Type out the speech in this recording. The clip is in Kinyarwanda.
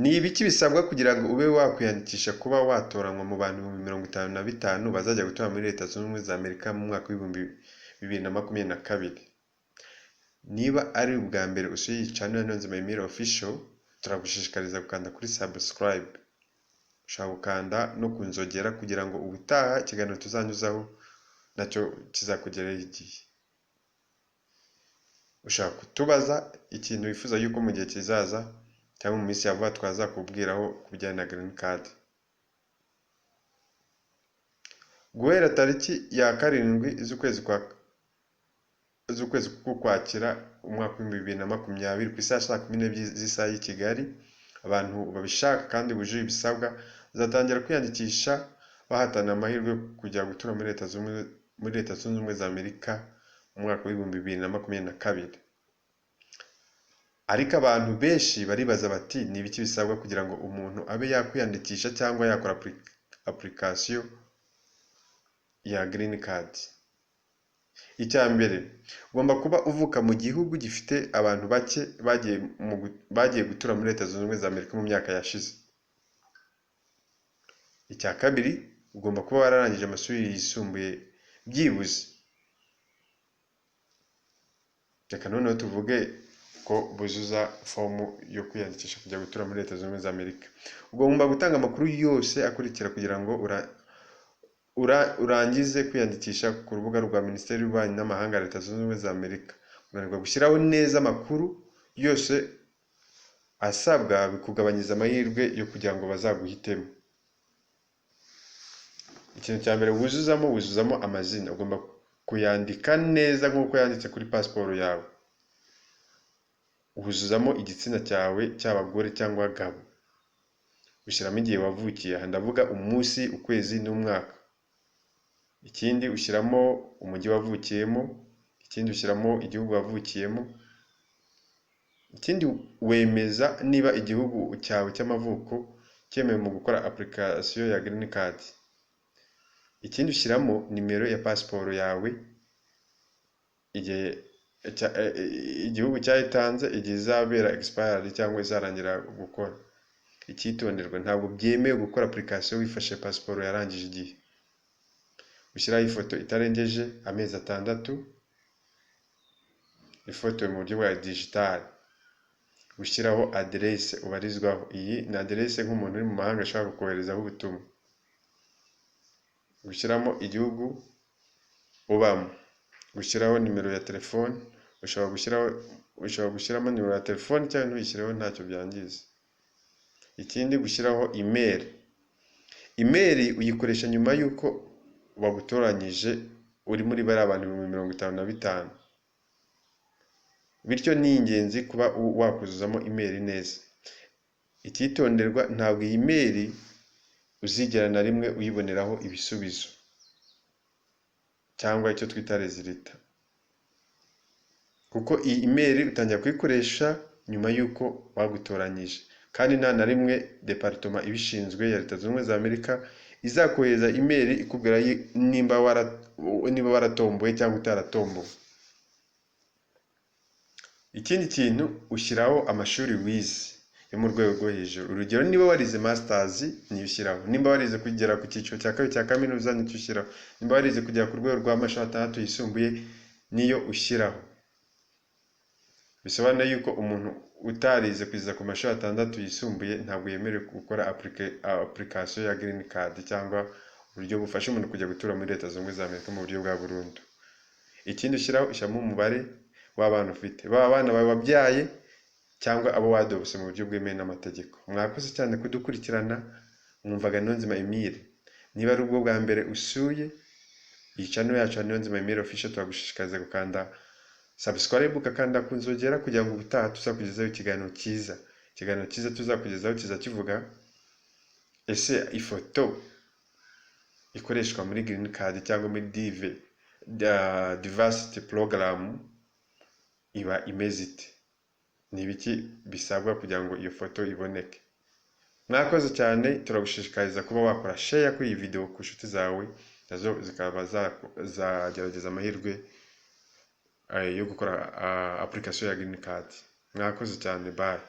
Ni ibiki bisabwa kugira ngo ube wakwiyandikisha kuba watoranywa mu bantu 55,000 bazajya gutora muri Leta Zunze Ubumwe za Amerika mu mwaka w'ibihumbi 2022? Niba ari ubwa mbere usuye iyi channel ya Niyonzima Emile Official, turagushishikariza gukanda kuri subscribe. Ushaka gukanda no kunzogera kugira ngo ubutaha ikiganiro tuzanyuzaho nacyo kizakugeraho igihe. Ushaka kutubaza ikintu wifuza yuko mu gihe kizaza cyangwa mu minsi ya vuba twazakubwiraho kubijyanye na green card. Guhera tariki ya 7 z'ukwezi k'Ukwakira umwaka wa 2020 ku isaha 12 z'isaha y'i Kigali, abantu babishaka kandi bujuje ibisabwa bazatangira kwiyandikisha bahatana amahirwe kujya gutura muri Leta Zunze Ubumwe za Amerika mu mwaka wa 2022. Ariko abantu benshi baribaza bati ni ibiki bisabwa kugira ngo umuntu abe yakwiyandikisha cyangwa yakora application ya green card. Icyambere, ugomba kuba uvuka mu gihugu gifite abantu bake bagiye gutura muri Leta Zunze Ubumwe za Amerika mu myaka yashize. Icya kabiri, ugomba kuba wararangije amashuri yisumbuye byibuze. Reka noneho tuvuge ko buzuza fomu yo kwiyandikisha kujya gutura muri Leta Zunze Ubumwe za Amerika. Ugomba gutanga amakuru yose akurikira kugira ngo urangize kwiyandikisha ku rubuga rwa Minisiteri y'Ububanyi n'Amahanga ya Leta Zunze Ubumwe za Amerika. Unanirwa gushyiraho neza amakuru yose asabwa bikugabanyiriza amahirwe yo kugira ngo bazaguhitemo. Ikintu cya mbere wuzuzamo amazina. Ugomba kuyandika neza nk'uko yanditse kuri pasiporo yawe. Wuzuzamo igitsina cyawe cy'abagore cyangwa abagabo. Ushyiramo igihe wavukiye, aha ndavuga umunsi, ukwezi n'umwaka. Ikindi ushyiramo umujyi wavukiyemo, ikindi ushyiramo igihugu wavukiyemo. Ikindi wemeza niba igihugu cyawe cy'amavuko cyemewe mu gukora application ya green card. Ikindi ushyiramo nimero ya pasiporo yawe, igihugu cyayitanze, igihe izabera expired cyangwa izarangira gukora. Icyitonderwa, ntabwo byemewe gukora application wifashe pasiporo yarangije igihe. Ushyiraho ifoto itarengeje amezi 6, ifoto mu buryo bwa digital. Ushyiraho adresse ubarizwaho. Iyi ni adresse nk'umuntu uri mu mahanga ashaka koherezaho ubutumwa. Ushyiramo igihugu ubamo. Ushyiraho nimero ya telefone. Ushobora gushyiramo nimero ya telefone cyangwa ntuyishyireho, ntacyo byangiza. Ikindi gushyiraho email. Email uyikoresha nyuma yuko bagutoranyije uri muri bari abantu 55,000. Bityo ni ingenzi kuba wakuzuzamo email neza. Icyitonderwa, ntabwo iyi email uzigera na rimwe uyiboneraho ibisubizo cyangwa icyo twita resulta, kuko iyi email utangira kuyikoresha nyuma yuko bagutoranyije, kandi nta na rimwe departement ibishinzwe ya Leta Zunze Ubumwe za Amerika izakohereza email ikubwira nimba waratomboye cyangwa utaratomboye. Ikindi kintu ushyiraho amashuri wize yo mu rwego rwo hejuru. Urugero, niba warize masters niyo ushyiraho. Nimba warize kugera ku cyiciro cya kabiri cya kaminuza nicyo ushyiraho. Nimba warize kugera ku rwego rw'amashuri 6 yisumbuye niyo ushyiraho. Bisobanuye yuko umuntu utarize kugeza ku mashuri 6 yisumbuye ntabwo yemerewe gukora application ya green card cyangwa uburyo bufasha umuntu kujya gutura muri Leta Zunze Ubumwe za Amerika mu buryo bwa burundu. Ikindi ushyiramo umubare w'abana ufite, baba abana bawe wabyaye cyangwa abo wadobose mu buryo bwemewe n'amategeko. Mwakoze cyane kudukurikirana. Mwumvaga Niyonzima Emile. Niba ari ubwo bwa mbere usuye iyi channel yacu ya Niyonzima Emile Official, turagushishikariza gukanda subscribe ukakanda kunzogera kugira ngo ubutaha tuzakugezaho ikiganiro cyiza. Ikiganiro cyiza tuzakugezaho kivuga ese ifoto ikoreshwa muri green card cyangwa muri diversity program iba imeze ite? Ni ibiki bisabwa kugira ngo iyo foto iboneke? Mwakoze cyane. Turagushishikariza kuba wakora share kuri iyi video ku nshuti zawe, nazo zikaba zagerageza amahirwe yo gukora application ya green card. Mwakoze cyane. Bye.